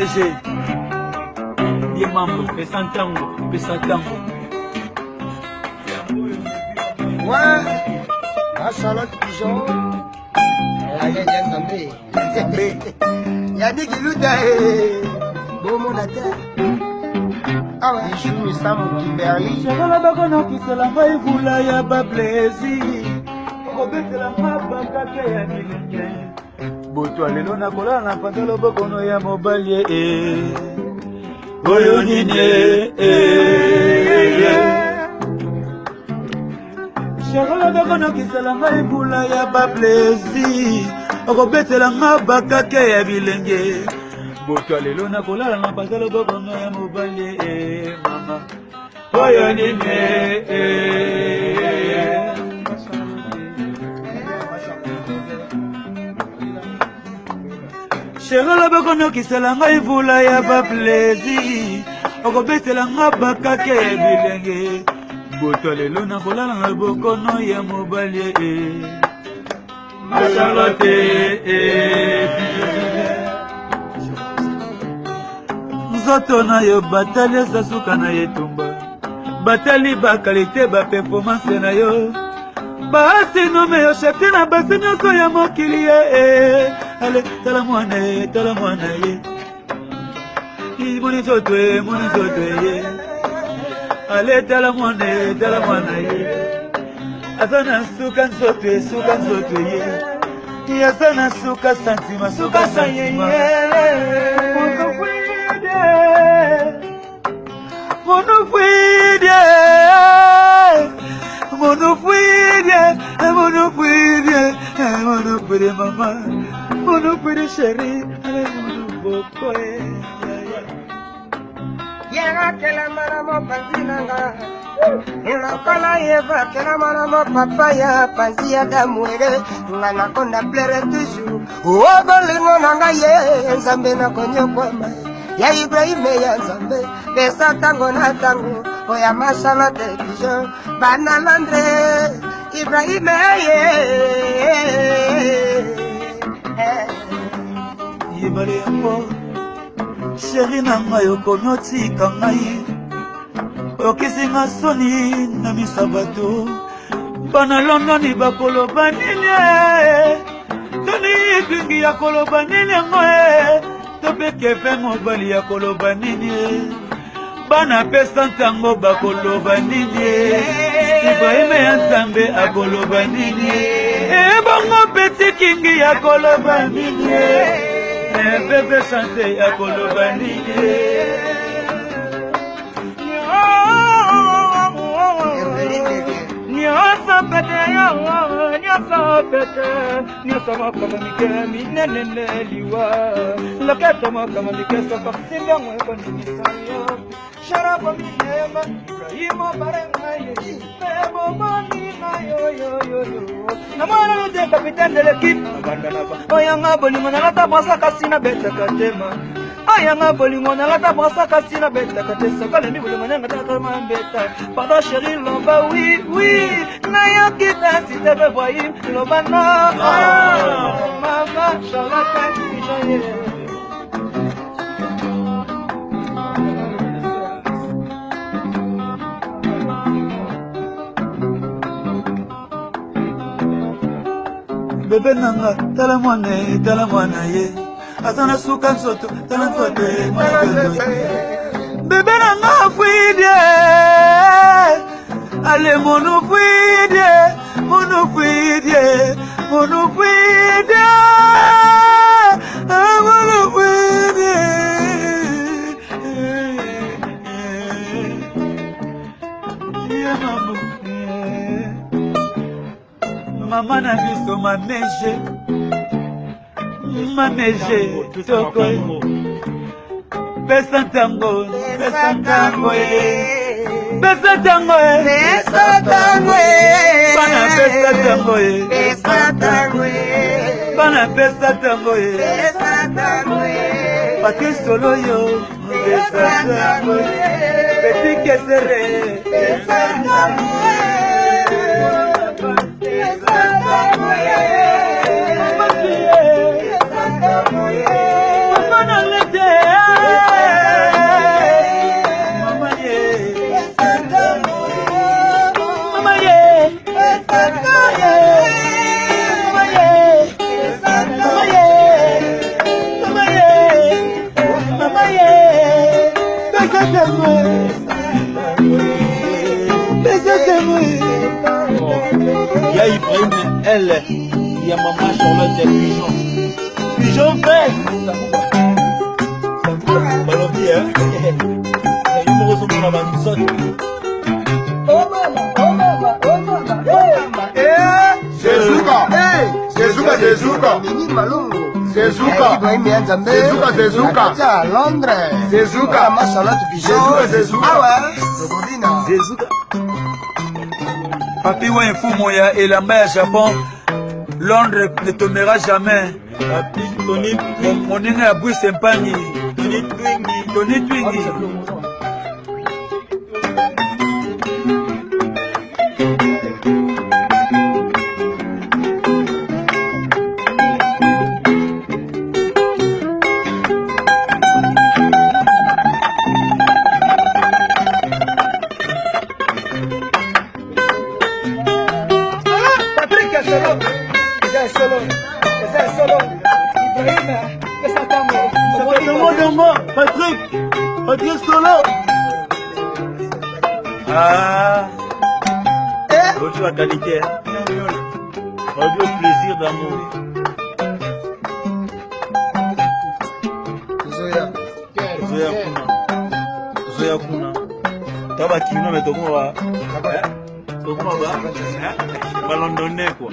PDG Ye mambo pesa tango Ouais, la Charlotte Pigeon, la Yann Zambé, Yannick Louda et bon mon attaque. Ah ouais, je suis Sam Kimberly. J'ai la bagono qui se la maille voula ya ba plaisir. Obete la maba kake ya milenge. Boto alelo na kola na pantalo bagono ya mobalie Oyo nine Shagola bagono qui se la maille voula ya ba plaisir. Obete la maba kake ya milenge. Boto alelo na kola na pantalo bagono ya mobalie mama. Oyo nine Chérie la bagono qui se la ngai vula ya ba plaisir. Oko betela nga bakake bilenge. Boto lelo na kolala na bokono ya mobalie Charlotte Nzoto na yo batali sasuka na yetumba. Batali ba qualité ba performance na yo. Basi no me yo chefte na basi nyonso ya mokili Ale tala mwana ye Moni zoto ye Ale tala mwana ye Asana suka nzoto ye Asana suka santima Monofuide mama Monofuide chérie Ale monofoko Yera kela mana mo panzinanga Inakona yeva kela mana mo papaya Panzi ya damwere Ngana konda plere toujours Uogolingo nanga ye Nzambe na konyo kwa mae Ya Ibrahime ya Nzambe Pesa tango na tango Oya Charlotte Pigeon Bana Landre Ibrahime Yebale yango Chérie na ngai okonotika ngai Okisinga soni na misabato Bana Londoni bakoloba nini Toni iklingi ya koloba nini yango Topeke fe mobali ya koloba nini Bana pesa ntango bakoloba nini Ibrahime ya Nzambe akoloba nini Bongo peti kingi ya koloba nini Bebe chante ya koloba nini Nyoso pete Nyoso makamamike minenene liwa Loketo makamamike soka simba mweko nimisayo Sharabo minema Ibrahimo barenga ye Bebo mamina yo Namwana nute kapitaine de l'équipe Oyanga bolingo nalata brasa kasina beta katema Oyanga bolingo nalata brasa kasina beta katesa Kale mi bolingo nanga tata mambeta Pardon chérie lomba oui Naya kita si te veux voir Lomba no Mama Charlotte Pigeon Bebe nanga, tala mwana ye Asana suka nsoto, tala nsoto ye Bebe nanga fuide Ale monofuide Mama na biso mameje toko Pesa tango Bana pesa tango Pati solo yo pesa tango Petit kesere pesa tango Mama na lete Il y a Ibrahim, elle, il y a maman Charlotte, il y a Pigeon. Pigeon fait. Balobi, hein. Il me ressemble à la bansotte. Oh mama, oh mama, oh mama, oh mama. Sezuka. Sezuka, Sezuka. Nini malungu. Sezuka. Ibrahim ya Nzambe. Sezuka, Sezuka. Acha Londres. Sezuka. Mama Charlotte Pigeon. Sezuka, Sezuka. Awa. Rogodina. Sezuka. Papi wa mfumo ya elamba ya Japon. Londres ne tombera jamais. Papi, Tony Twingi. Moninga ya Bui Sempani. Tony Twingi. Tony Twingi. Patrick Solo. Ah. Aujourd'hui la qualité. Aujourd'hui le plaisir d'amour. Zoya kuna. Taba kino me tokuma ba. Tokuma ba. Ba londonais quoi.